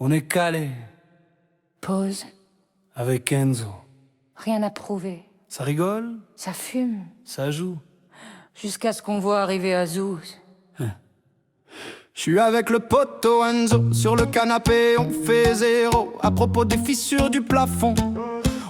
On est calé Pause. avec Enzo. Rien à prouver. Ça rigole, Ça fume. ça joue. Jusqu'à ce qu'on voit arriver Azouz. Je suis avec le poteau Enzo, sur le canapé on fait zéro. À propos des fissures du plafond,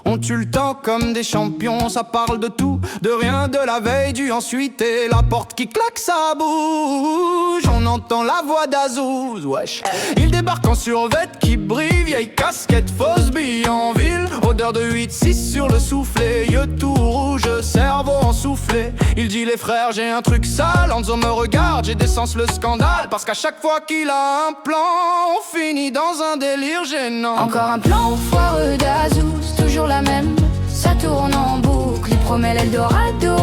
on tue le temps comme des champions. Ça parle de tout, de rien, de la veille, du ensuite. Et la porte qui claque, ça bouge. On entend la voix d'Azouz, wesh. Il débarque en survêt qui brille, vieille casquette, fausse bille en ville. Odeur de 8-6 sur le soufflet, yeux tout rouge, cerveau ensoufflé. Il dit les frères, j'ai un truc sale. Enzo me regarde, j'ai des sens le scandale. Parce qu'à chaque fois qu'il a un plan, on finit dans un délire gênant. Encore un plan foireux d'Azouz, toujours la même. Ça tourne en boucle, il promet l'Eldorado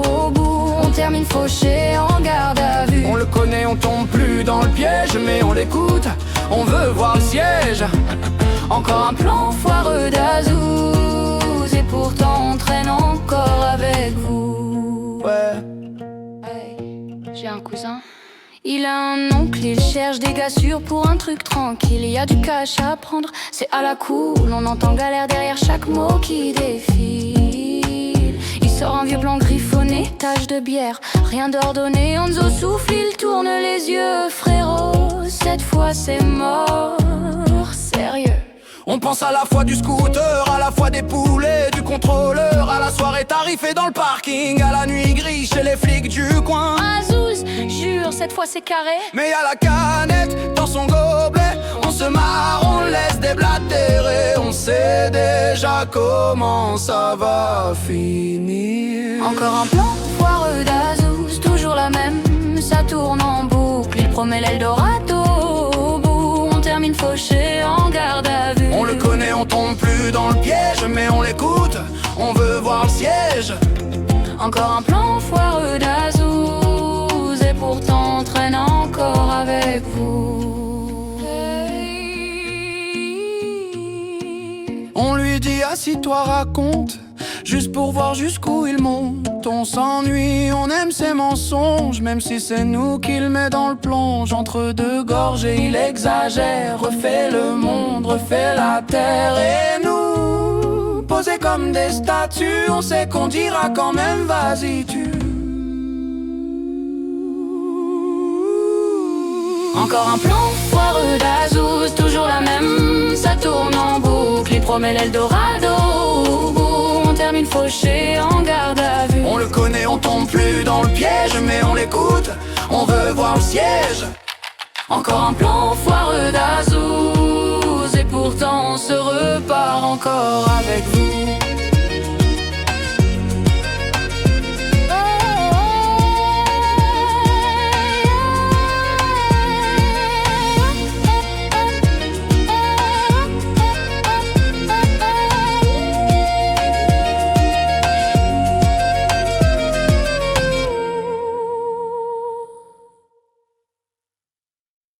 au bout. On termine fauché en garde à vue. On le connaît, on tombe plus dans le piège, mais on l'écoute, on veut voir le siège. Encore un plan foireux d'Azouz, et pourtant on traîne encore avec vous. Ouais. Hey, j'ai un cousin. Il a un oncle, il cherche des gars sûrs pour un truc tranquille. Il y a du cash à prendre, c'est à la cool. On entend galère derrière chaque mot qui défile. Il sort un vieux blanc griffonné, tache de bière, rien d'ordonné. Enzo souffle, il tourne les yeux, frérot. Cette fois c'est mort, sérieux. On pense à la fois du scooter, à la fois des poulets, du contrôleur, à la soirée tarifée dans le parking, à la nuit grise chez les flics du coin. Azouz, jure, cette fois c'est carré. Mais y'a la canette dans son gobelet, on se marre, on laisse déblatérer. On sait déjà comment ça va finir. Encore un plan foireux d'Azouz, toujours la même. Ça tourne en boucle, il promet l'Eldorado au bout. On termine fauché en garde à vue. On le connaît, on tombe plus dans le piège, mais on l'écoute, on veut voir le siège. Encore un plan foireux d'Azouz, et pourtant on traîne encore avec vous. On lui dit assis-toi, raconte, juste pour voir jusqu'où il monte. On s'ennuie, on aime ses mensonges, même si c'est nous qu'il met dans le plonge. Entre deux gorgées il exagère, refait le monde, refait la terre. Et nous, posés comme des statues, on sait qu'on dira quand même vas-y tu. Encore un plan foireux d'Azouz, toujours la même. Ça tourne en boucle, il promet l'Eldorado au bout. On termine fauché en garde à vue. On le connaît, on tombe plus dans le piège, mais on l'écoute, on veut voir le siège. Encore un plan foireux d'Azouz, et pourtant on se repart encore avec vous.